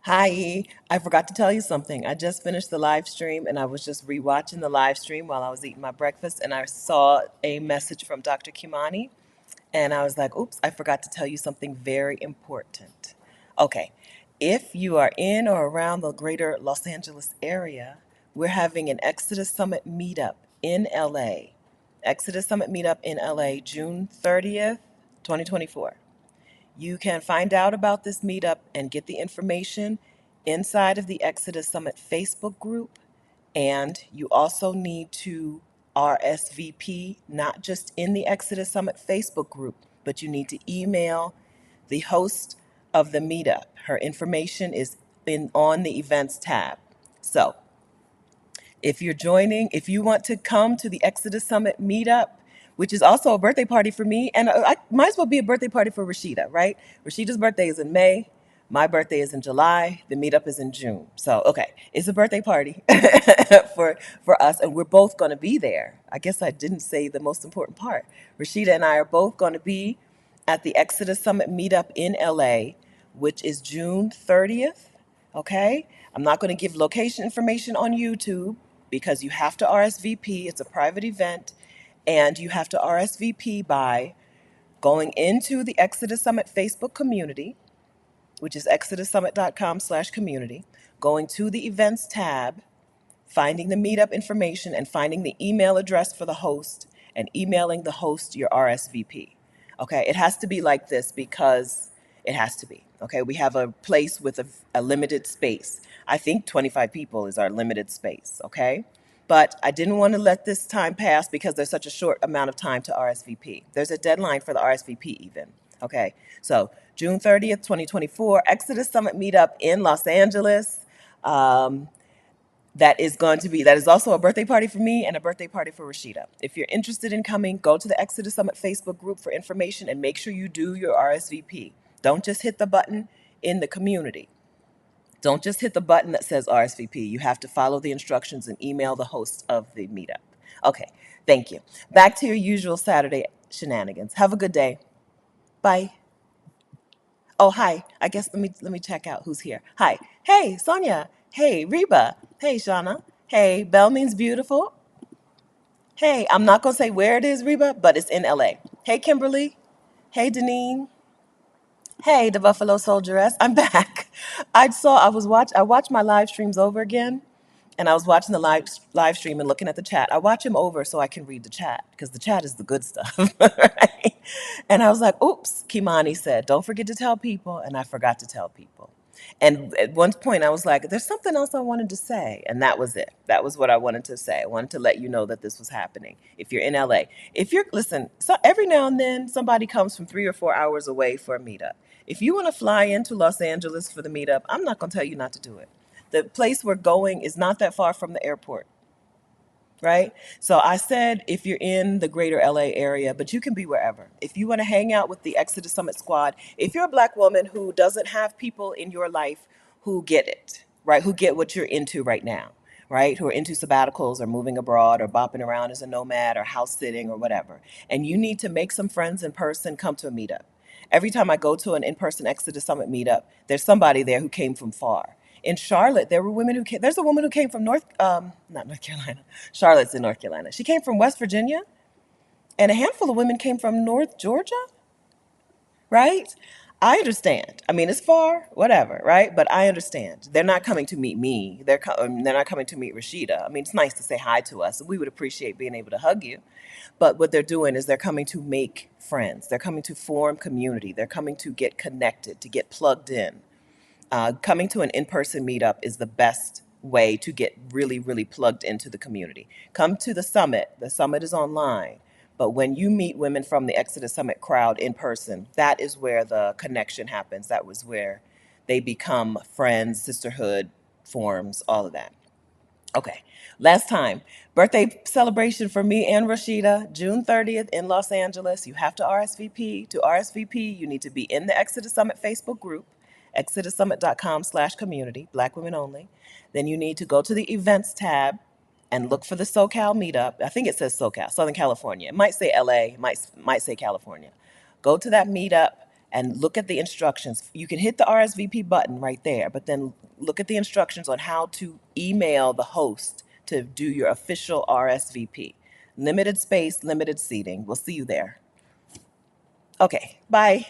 Hi, I forgot to tell you something. I just finished the live stream and I was just rewatching the live stream while I was eating my breakfast and I saw a message from Dr. Kimani and I was like, oops, I forgot to tell you something very important. Okay, if you are in or around the greater Los Angeles area, we're having an Exodus Summit meetup in LA. Exodus Summit meetup in LA, June 30th, 2024. You can find out about this meetup and get the information inside of the Exodus Summit Facebook group. And you also need to RSVP, not just in the Exodus Summit Facebook group, but you need to email the host of the meetup. Her information is in on the events tab. So if you want to come to the Exodus Summit meetup, which is also a birthday party for me, and I might as well be a birthday party for Rashida, right? Rashida's birthday is in May. My birthday is in July. The meetup is in June. So, okay, it's a birthday party for us, and we're both going to be there. I guess I didn't say the most important part. Rashida and I are both going to be at the Exodus Summit meetup in LA, which is June 30th. Okay, I'm not going to give location information on YouTube because you have to RSVP. It's a private event, and you have to RSVP by going into the Exodus Summit Facebook community, which is exodussummit.com/community, going to the events tab, finding the meetup information, and finding the email address for the host, and emailing the host your RSVP. Okay, it has to be like this because it has to be. Okay, we have a place with a limited space. I think 25 people is our limited space. Okay, but I didn't want to let this time pass because there's such a short amount of time to RSVP. There's a deadline for the RSVP even. Okay, so June 30th, 2024, Exodus Summit Meetup in Los Angeles. Um, that is also a birthday party for me and a birthday party for Rashida. If you're interested in coming, go to the Exodus Summit Facebook group for information and make sure you do your RSVP. Don't just hit the button in the community. Don't just hit the button that says RSVP. You have to follow the instructions and email the host of the meetup. Okay, thank you. Back to your usual Saturday shenanigans. Have a good day. Bye. Oh, hi. I guess let me check out who's here. Hi. Hey, Sonia. Hey, Reba. Hey, Shauna. Hey, Belle means beautiful. Hey, I'm not gonna say where it is, Reba, but it's in LA. Hey, Kimberly. Hey, Deneen. Hey, the Buffalo Soldieress. I'm back. I watched my live streams over again, and I was watching the live stream and looking at the chat. I watch them over so I can read the chat because the chat is the good stuff, right? And I was like, "Oops," Kimani said, "Don't forget to tell people," and I forgot to tell people. And at one point, I was like, "There's something else I wanted to say," and that was it. That was what I wanted to say. I wanted to let you know that this was happening. If you're in LA, if you're listen, so every now and then somebody comes from 3 or 4 hours away for a meetup. If you want to fly into Los Angeles for the meetup, I'm not going to tell you not to do it. The place we're going is not that far from the airport, right? So I said if you're in the greater LA area, but you can be wherever. If you want to hang out with the Exodus Summit squad, if you're a black woman who doesn't have people in your life who get it, right? Who get what you're into right now, right? Who are into sabbaticals or moving abroad or bopping around as a nomad or house sitting or whatever. And you need to make some friends in person, come to a meetup. Every time I go to an in-person Exodus Summit meetup, there's somebody there who came from far. In Charlotte, there were women who came. There's a woman who came from not North Carolina. Charlotte's in North Carolina. She came from West Virginia, and a handful of women came from North Georgia, right? I understand. I mean, it's far, whatever, right? But I understand. They're not coming to meet me. They're not coming to meet Rashida. I mean, it's nice to say hi to us. We would appreciate being able to hug you. But what they're doing is they're coming to make friends. They're coming to form community. They're coming to get connected, to get plugged in. Coming to an in-person meetup is the best way to get really, really plugged into the community. Come to the summit. The summit is online. But when you meet women from the Exodus Summit crowd in person, that is where the connection happens. That was where they become friends, sisterhood forms, all of that. Okay, last time. Birthday celebration for me and Rashida, June 30th in Los Angeles. You have to RSVP. To RSVP, you need to be in the Exodus Summit Facebook group, exodussummit.com/community, Black women only. Then you need to go to the events tab and look for the SoCal meetup. I think it says SoCal, Southern California. It might say LA, might say California. Go to that meetup and look at the instructions. You can hit the RSVP button right there, but then look at the instructions on how to email the host to do your official RSVP. Limited space, limited seating. We'll see you there. Okay, bye.